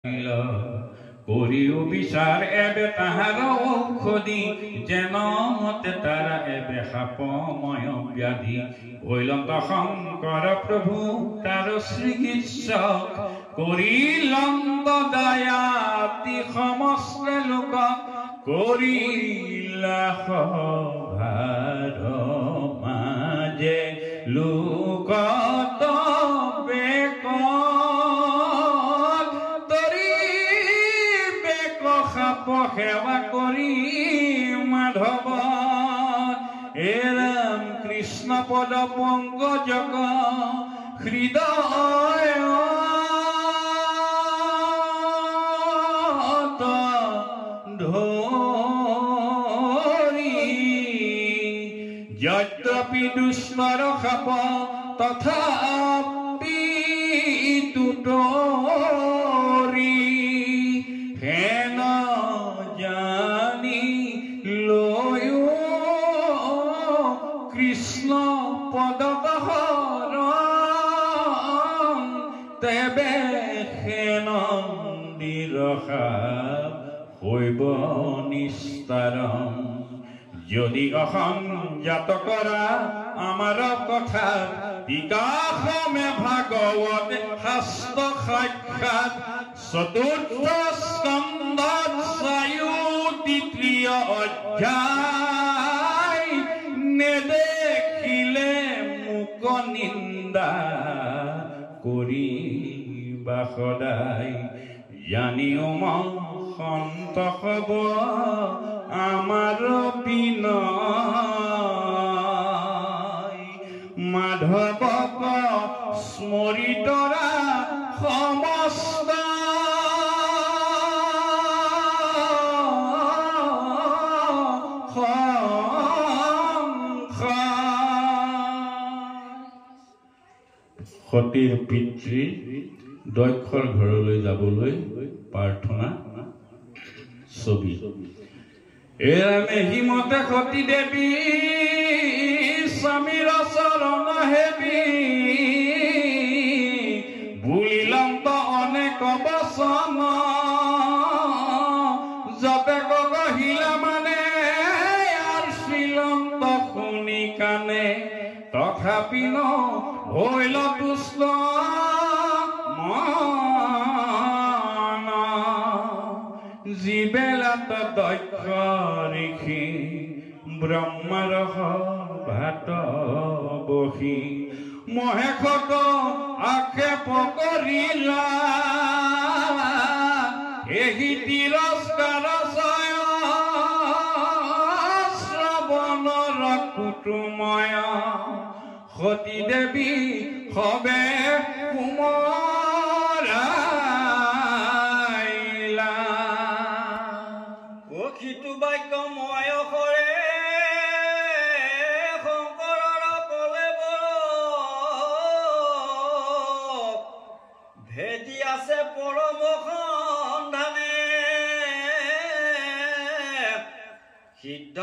কৰিও বিচাৰ এবে তাহাৰ ঔষধি যেন মতে তাৰা এবে সাপময় ব্যাধি হইলন্ত শংকৰ প্ৰভু তাৰ চিকিৎসক কৰিলন্ত দয়াতি সমস্ত লোক কৰিলা সভাৰ মাজে লোকত সেৱা কৰি মাধৱ হে ৰাম কৃষ্ণ পদ পংকজক হৃদয় ধৰি যদ্যপি দুষ্মৰ সাপ তথাপি তুতৰি হেন জানি লয়ো কৃষ্ণ পদবহৰ তেবে নন্দীৰসা হৈব নিস্তাৰম যদি অসংজাত কৰা আমাৰ কথা বিকাশমে ভাগৱত শাস্ত্ৰ সাক্ষাৎ চতুৰ্থ স্কন্ধত তৃতীয় অধ্যায় নেদেখিলে মোক নিন্দা কৰিবা সদায় জানিও মই সন্ত হব আমাৰ বিনয় মাধৱক স্মৰিতৰা সমস্ত সতীৰ পিতৃ দক্ষৰ ঘৰলৈ যাবলৈ প্ৰাৰ্থনা ছবি এৰামে হিমতে সতী দেৱী স্বামীৰ চৰণ হেবি বুলিলন্ত অনেক বচন যতে গহিলা মানে আৰ শ্ৰীলন্ত শুনি কানে তথাপি ন হইল তুষ্ট মন জীবেলাত দক্ষ ঋষি ব্ৰহ্মাৰ ভাত বহি মহেশক আক্ষেপ কৰিলা এহি তিৰস্কাৰ শ্ৰৱণৰ কুটুময় সতী দেৱী হবে কুমৰাইলা অখিতু বাক্য ময়সৰে শংকৰৰ কলে বৰ ভেজি আছে পৰম সন্ধানে সিদ্ধ